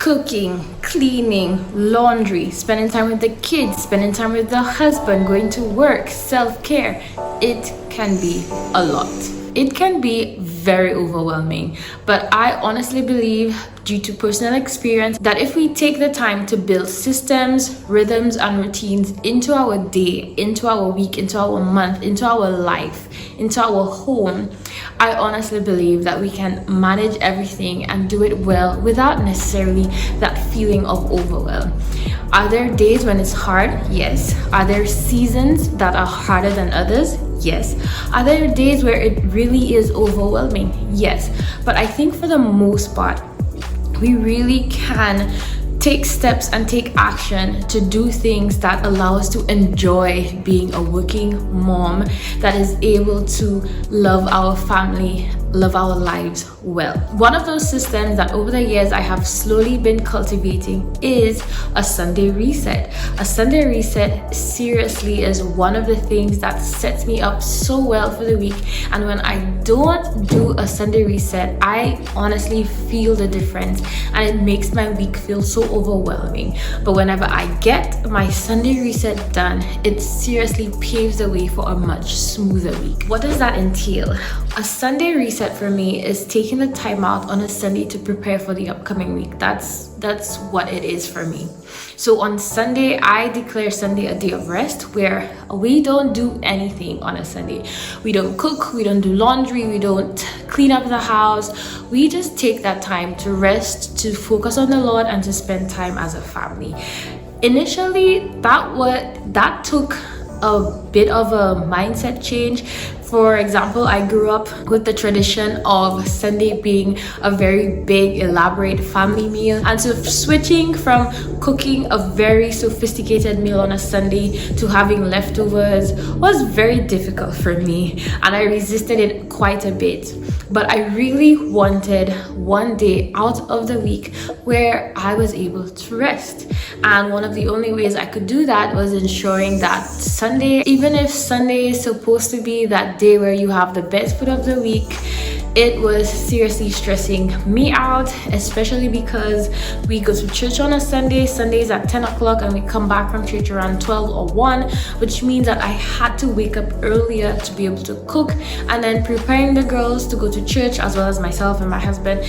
Cooking, cleaning, laundry, spending time with the kids, spending time with the husband, going to work, self-care. It can be a lot. It can be very overwhelming, but I honestly believe, due to personal experience, that if we take the time to build systems, rhythms, and routines into our day, into our week, into our month, into our life, into our home, I honestly believe that we can manage everything and do it well without necessarily that feeling of overwhelm. Are there days when it's hard? Yes. Are there seasons that are harder than others? Yes. Are there days where it really is overwhelming? Yes. But I think for the most part, we really can take steps and take action to do things that allow us to enjoy being a working mom that is able to love our family, love our lives well. One of those systems that over the years I have slowly been cultivating is a Sunday reset. A Sunday reset seriously is one of the things that sets me up so well for the week, and when I don't do a Sunday reset, I honestly feel the difference and it makes my week feel so overwhelming. But whenever I get my Sunday reset done, it seriously paves the way for a much smoother week. What does that entail? A Sunday reset for me is taking the time out on a Sunday to prepare for the upcoming week. That's what it is for me. So on Sunday, I declare Sunday a day of rest where we don't do anything on a Sunday. We don't cook, we don't do laundry, we don't clean up the house. We just take that time to rest, to focus on the Lord, and to spend time as a family. Initially, that took a bit of a mindset change. For example, I grew up with the tradition of Sunday being a very big, elaborate family meal. And so switching from cooking a very sophisticated meal on a Sunday to having leftovers was very difficult for me. And I resisted it quite a bit. But I really wanted one day out of the week where I was able to rest. And one of the only ways I could do that was ensuring that Sunday, even if Sunday is supposed to be that day where you have the best food of the week, it was seriously stressing me out, especially because we go to church on a Sundays at 10 o'clock and we come back from church around 12 or 1, which means that I had to wake up earlier to be able to cook, and then preparing the girls to go to church as well as myself and my husband.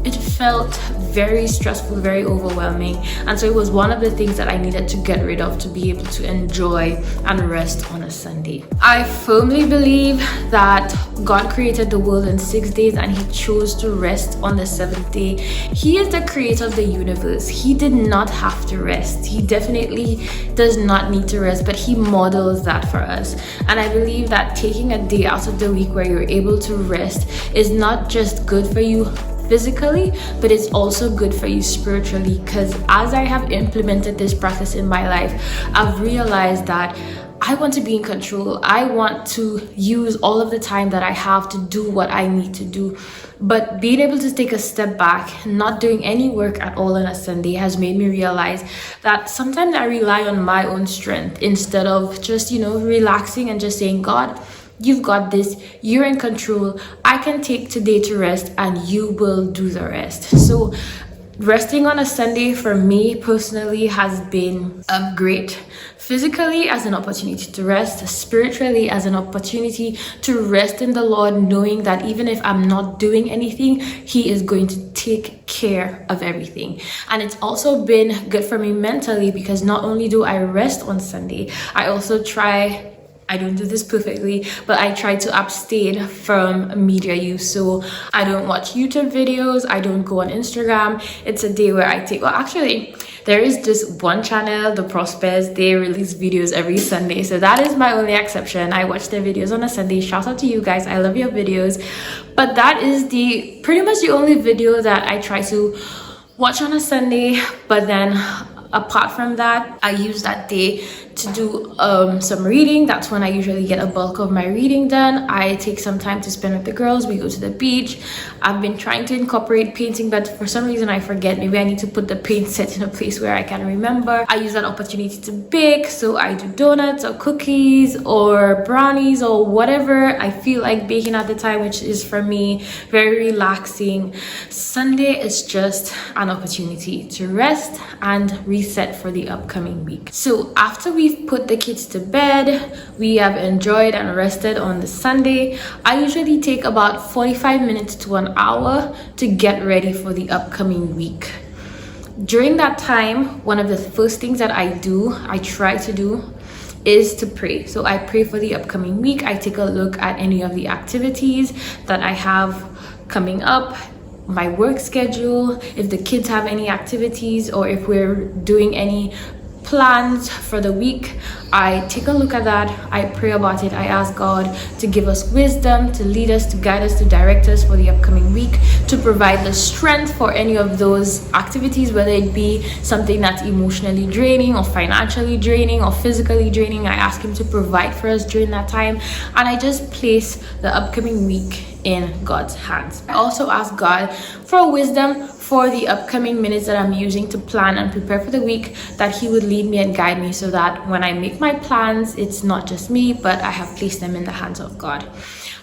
It felt very stressful, very overwhelming. And so it was one of the things that I needed to get rid of to be able to enjoy and rest on a Sunday. I firmly believe that God created the world in 6 days and he chose to rest on the 7th day. He is the creator of the universe. He did not have to rest. He definitely does not need to rest, but he models that for us. And I believe that taking a day out of the week where you're able to rest is not just good for you physically, but it's also good for you spiritually, because as I have implemented this practice in my life, I've realized that I want to be in control. I want to use all of the time that I have to do what I need to do. But being able to take a step back, not doing any work at all on a Sunday, has made me realize that sometimes I rely on my own strength instead of just, relaxing and just saying, God, you've got this, you're in control, I can take today to rest and you will do the rest. So resting on a Sunday for me personally has been great. Physically as an opportunity to rest, spiritually as an opportunity to rest in the Lord, knowing that even if I'm not doing anything, he is going to take care of everything. And it's also been good for me mentally, because not only do I rest on Sunday, I don't do this perfectly, but I try to abstain from media use. So I don't watch YouTube videos, I don't go on Instagram. It's a day where there is just one channel, The Prospers. They release videos every Sunday, so that is my only exception. I watch their videos on a Sunday. Shout out to you guys, I love your videos. But that is pretty much the only video that I try to watch on a Sunday. But then apart from that, I use that day to do some reading. That's when I usually get a bulk of my reading done. I take some time to spend with the girls. We go to the beach. I've been trying to incorporate painting, but for some reason I forget. Maybe I need to put the paint set in a place where I can remember. I use that opportunity to bake, so I do donuts or cookies or brownies or whatever I feel like baking at the time, which is for me very relaxing. Sunday is just an opportunity to rest and reset for the upcoming week. So after we've put the kids to bed, we have enjoyed and rested on the Sunday, I usually take about 45 minutes to an hour to get ready for the upcoming week. During that time, one of the first things that I try to do is to pray. So I pray for the upcoming week. I take a look at any of the activities that I have coming up, my work schedule, if the kids have any activities, or if we're doing any plans for the week. I take a look at that. I pray about it. I ask God to give us wisdom, to lead us, to guide us, to direct us for the upcoming week, to provide the strength for any of those activities, whether it be something that's emotionally draining or financially draining or physically draining. I ask Him to provide for us during that time, and I just place the upcoming week in God's hands. I also ask God for wisdom for the upcoming minutes that I'm using to plan and prepare for the week, that He would lead me and guide me, so that when I make my plans, it's not just me, but I have placed them in the hands of God.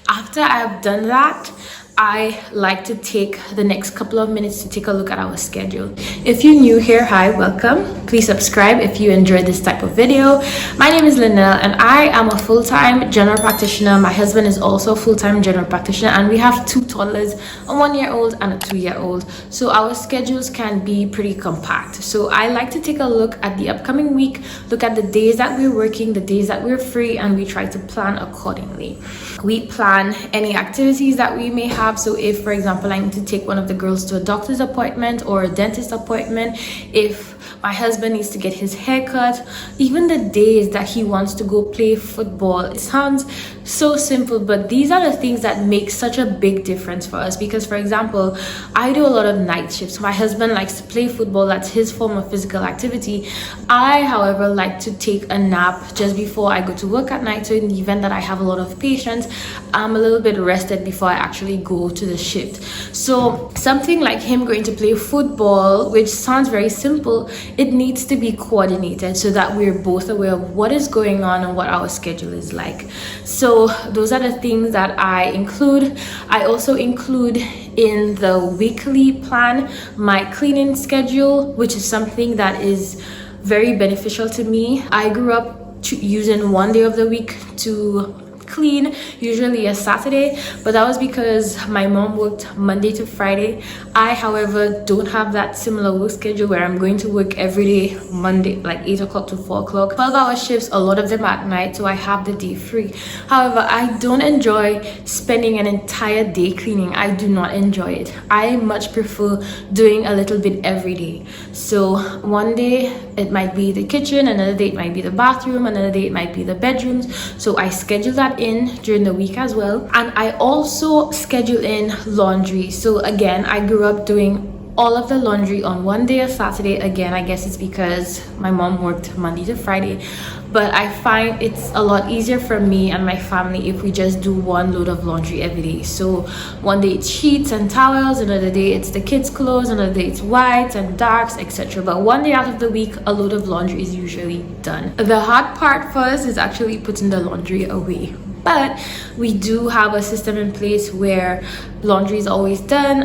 After I have done that, I like to take the next couple of minutes to take a look at our schedule. If you're new here, hi, welcome. Please subscribe if you enjoyed this type of video. My name is Linnell and I am a full-time general practitioner. My husband is also a full-time general practitioner, and we have 2 toddlers, a 1-year-old and a 2-year-old. So our schedules can be pretty compact. So I like to take a look at the upcoming week, look at the days that we're working, the days that we're free, and we try to plan accordingly. We plan any activities that we may have. So if, for example, I need to take one of the girls to a doctor's appointment or a dentist appointment, if my husband needs to get his hair cut, even the days that he wants to go play football. It sounds so simple, but these are the things that make such a big difference for us. Because, for example, I do a lot of night shifts. My husband likes to play football. That's his form of physical activity. I, however, like to take a nap just before I go to work at night. So in the event that I have a lot of patients, I'm a little bit rested before I actually go to the shift. So something like him going to play football, which sounds very simple, it needs to be coordinated so that we're both aware of what is going on and what our schedule is like. So those are the things that I include. I also include in the weekly plan my cleaning schedule, which is something that is very beneficial to me. I grew up using one day of the week to clean, usually a Saturday, but that was because my mom worked Monday to Friday. I, however, don't have that similar work schedule where I'm going to work every day, Monday, like 8 o'clock to 4 o'clock, 12-hour shifts, a lot of them at night, so I have the day free. However, I don't enjoy spending an entire day cleaning. I do not enjoy it. I much prefer doing a little bit every day. So one day it might be the kitchen, another day it might be the bathroom, another day it might be the bedrooms. So I schedule that in during the week as well. And I also schedule in laundry. So again, I grew up doing all of the laundry on one day, a Saturday. Again, I guess it's because my mom worked Monday to Friday, but I find it's a lot easier for me and my family if we just do one load of laundry every day. So one day it's sheets and towels, another day it's the kids' clothes, another day it's whites and darks, etc. But one day out of the week, a load of laundry is usually done. The hard part for us is actually putting the laundry away. But we do have a system in place where laundry is always done,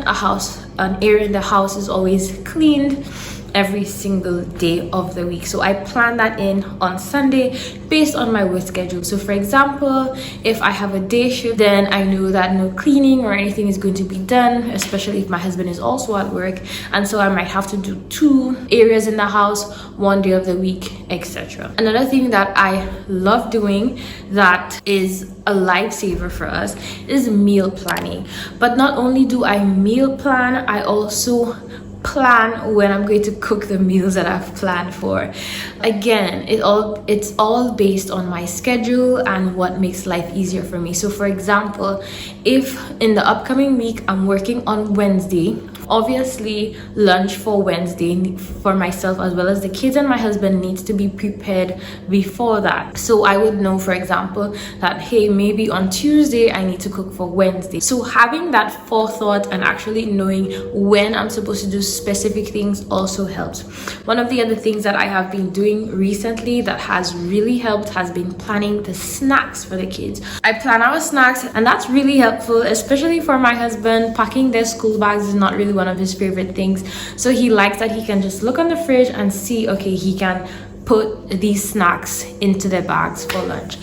an area in the house is always cleaned every single day of the week. So I plan that in on Sunday based on my work schedule. So for example, if I have a day shift, then I know that no cleaning or anything is going to be done, especially if my husband is also at work. And so I might have to do 2 areas in the house, one day of the week, etc. Another thing that I love doing that is a lifesaver for us is meal planning. But not only do I meal plan, I also plan when I'm going to cook the meals that I've planned for. Again, it's all based on my schedule and what makes life easier for me. So for example, If in the upcoming week I'm working on Wednesday, obviously lunch for Wednesday for myself as well as the kids and my husband needs to be prepared before that. So I would know, for example, that hey, maybe on Tuesday I need to cook for Wednesday. So having that forethought and actually knowing when I'm supposed to do specific things also helps. One of the other things that I have been doing recently that has really helped has been planning the snacks for the kids. I plan our snacks and that's really helpful, especially for my husband. Packing their school bags is not really one of his favorite things, so he likes that he can just look on the fridge and see, okay, he can put these snacks into their bags for lunch.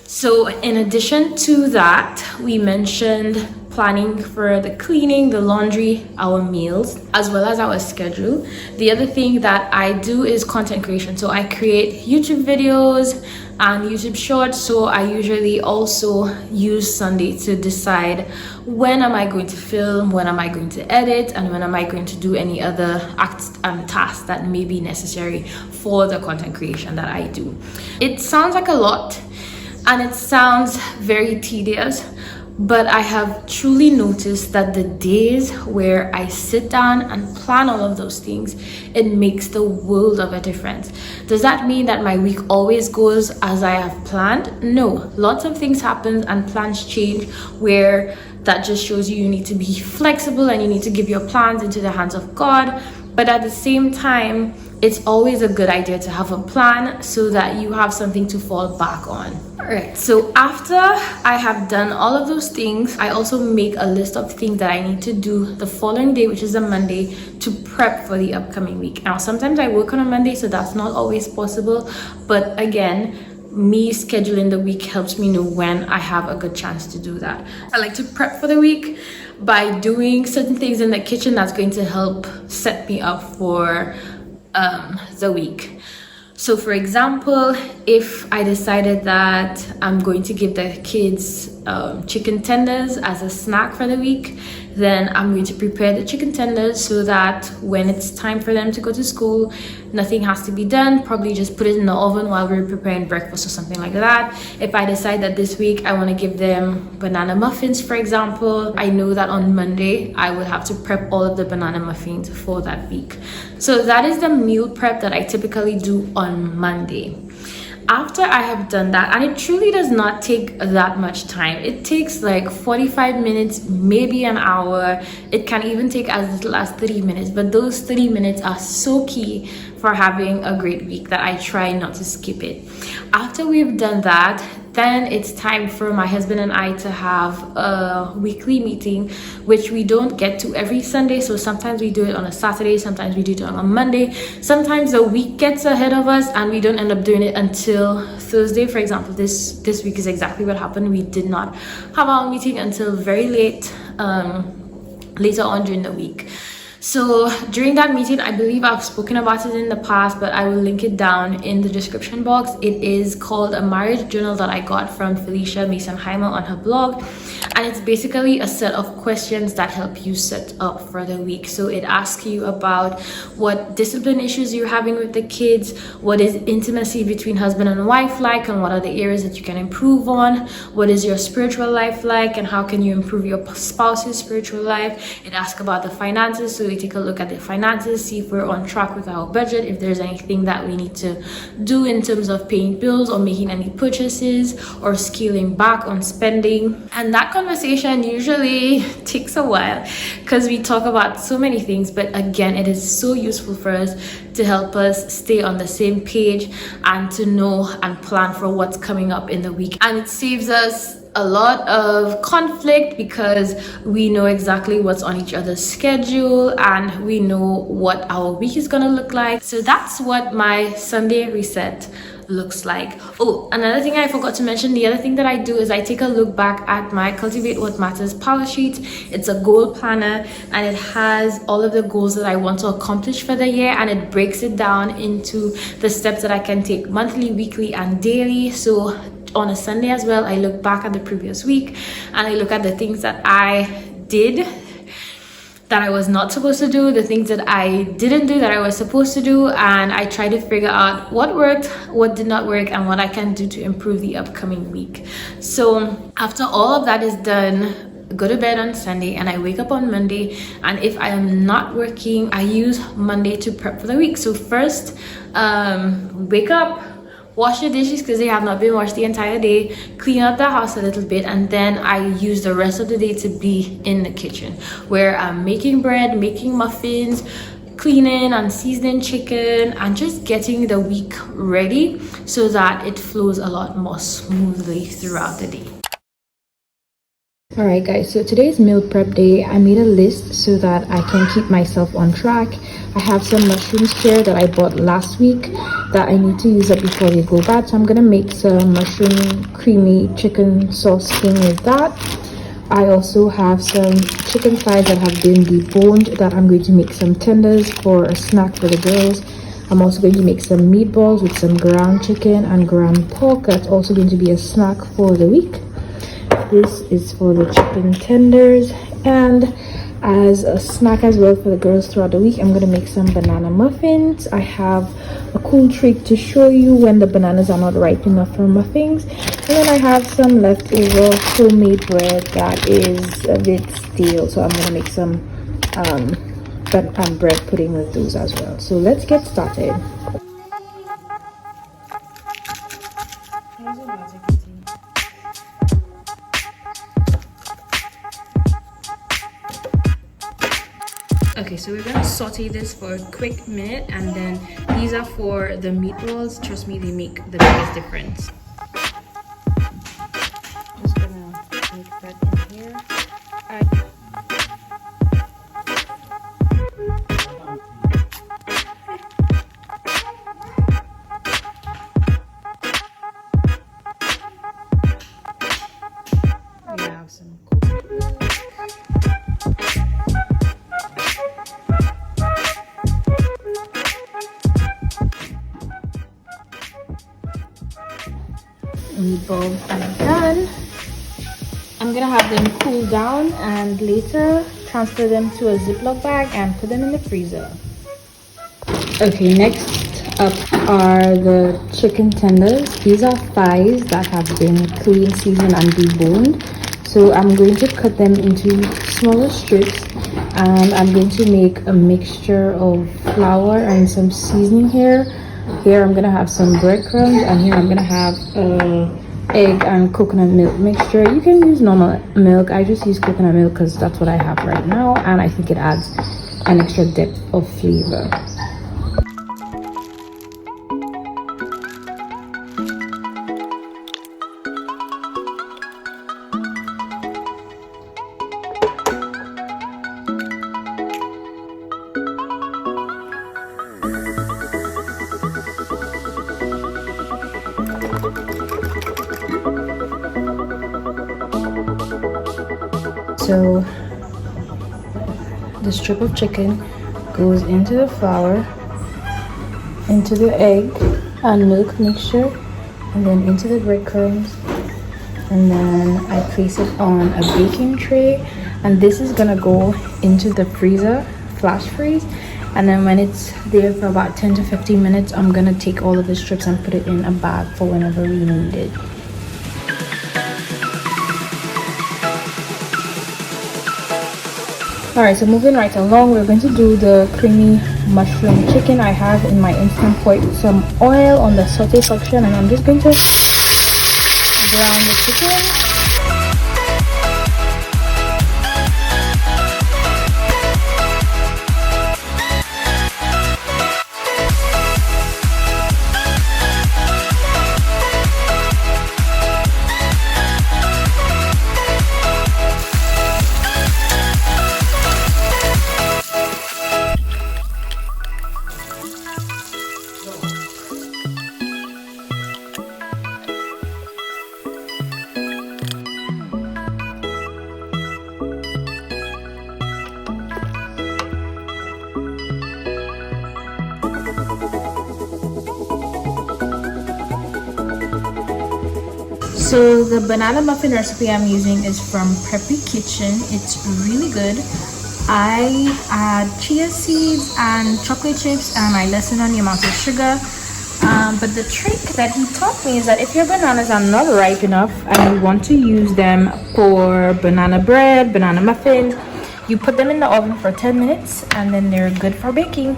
So in addition to that, we mentioned planning for the cleaning, the laundry, our meals, as well as our schedule. The other thing that I do is content creation. So I create YouTube videos and YouTube shorts. So I usually also use Sunday to decide when am I going to film, when am I going to edit, and when am I going to do any other tasks that may be necessary for the content creation that I do. It sounds like a lot and it sounds very tedious, but I have truly noticed that the days where I sit down and plan all of those things, it makes the world of a difference. Does that mean that my week always goes as I have planned? No, lots of things happen and plans change, where that just shows you need to be flexible and you need to give your plans into the hands of God. But at the same time, it's always a good idea to have a plan so that you have something to fall back on. Alright, so after I have done all of those things, I also make a list of things that I need to do the following day, which is a Monday, to prep for the upcoming week. Now, sometimes I work on a Monday, so that's not always possible. But again, me scheduling the week helps me know when I have a good chance to do that. I like to prep for the week by doing certain things in the kitchen that's going to help set me up for the week. So for example, if I decided that I'm going to give the kids chicken tenders as a snack for the week, then I'm going to prepare the chicken tenders so that when it's time for them to go to school, nothing has to be done. Probably just put it in the oven while we're preparing breakfast or something like that. If I decide that this week I want to give them banana muffins, for example, I know that on Monday I will have to prep all of the banana muffins for that week. So that is the meal prep that I typically do on Monday. After I have done that, and it truly does not take that much time, it takes like 45 minutes, maybe an hour. It can even take as little as 30 minutes, but those 30 minutes are so key for having a great week that I try not to skip it. After we've done that, then it's time for my husband and I to have a weekly meeting, which we don't get to every Sunday. So sometimes we do it on a Saturday, sometimes we do it on a Monday. Sometimes the week gets ahead of us and we don't end up doing it until Thursday. For example, this week is exactly what happened. We did not have our meeting until very late, later on during the week. So during that meeting, I believe I've spoken about it in the past, but I will link it down in the description box. It is called a marriage journal that I got from Felicia Mason-Heimer on her blog. And it's basically a set of questions that help you set up for the week. So it asks you about what discipline issues you're having with the kids, what is intimacy between husband and wife like, and what are the areas that you can improve on, what is your spiritual life like, and how can you improve your spouse's spiritual life. It asks about the finances, so we take a look at the finances, see if we're on track with our budget, if there's anything that we need to do in terms of paying bills or making any purchases or scaling back on spending. And that conversation usually takes a while because we talk about so many things, but again, it is so useful for us to help us stay on the same page and to know and plan for what's coming up in the week. And it saves us a lot of conflict because we know exactly what's on each other's schedule and we know what our week is gonna look like. So that's what my Sunday reset looks like. Oh, another thing I forgot to mention, the other thing that I do is I take a look back at my Cultivate What Matters power sheet. It's a goal planner and it has all of the goals that I want to accomplish for the year, and it breaks it down into the steps that I can take monthly, weekly, and daily. So on a Sunday as well, I look back at the previous week and I look at the things that I did that I was not supposed to do, the things that I didn't do that I was supposed to do, and I try to figure out what worked, what did not work, and what I can do to improve the upcoming week. So after all of that is done, go to bed on Sunday and I wake up on Monday, and if I am not working, I use Monday to prep for the week. So first, wake up, wash the dishes because they have not been washed the entire day, clean up the house a little bit, and then I use the rest of the day to be in the kitchen where I'm making bread, making muffins, cleaning and seasoning chicken, and just getting the week ready so that it flows a lot more smoothly throughout the day. Alright guys, so today's meal prep day. I made a list so that I can keep myself on track. I have some mushrooms here that I bought last week that I need to use up before they go bad, so I'm gonna make some mushroom creamy chicken sauce king with that. I also have some chicken thighs that have been deboned that I'm going to make some tenders for a snack for the girls. I'm also going to make some meatballs with some ground chicken and ground pork. That's also going to be a snack for the week. This is for the chicken tenders, and as a snack as well for the girls throughout the week, I'm going to make some banana muffins. I have a cool trick to show you when the bananas are not ripe enough for muffins. And then I have some leftover homemade bread that is a bit stale, so I'm going to make some bread pudding with those as well. So let's get started. Okay, so we're gonna saute this for a quick minute, and then these are for the meatballs. Trust me, they make the biggest difference. Just gonna make that in here. We have some meatballs are done. I'm gonna have them cool down and later transfer them to a Ziploc bag and put them in the freezer. Okay, next up are the chicken tenders. These are thighs that have been cleaned, seasoned, and deboned. So I'm going to cut them into smaller strips, and I'm going to make a mixture of flour and some seasoning here. Here I'm gonna have some breadcrumbs, and here I'm gonna have egg and coconut milk mixture. You can use normal milk. I just use coconut milk because that's what I have right now, and I think it adds an extra depth of flavor. So the strip of chicken goes into the flour, into the egg and milk mixture, and then into the breadcrumbs, and then I place it on a baking tray, and this is gonna go into the freezer, flash freeze, and then when it's there for about 10 to 15 minutes, I'm gonna take all of the strips and put it in a bag for whenever we need it. Alright, so moving right along, we're going to do the creamy mushroom chicken. I have in my Instant Pot some oil on the saute section, and I'm just going to brown the chicken. So the banana muffin recipe I'm using is from Preppy Kitchen. It's really good. I add chia seeds and chocolate chips, and I lessen on the amount of sugar. But the trick that he taught me is that if your bananas are not ripe enough and you want to use them for banana bread, banana muffin, you put them in the oven for 10 minutes and then they're good for baking.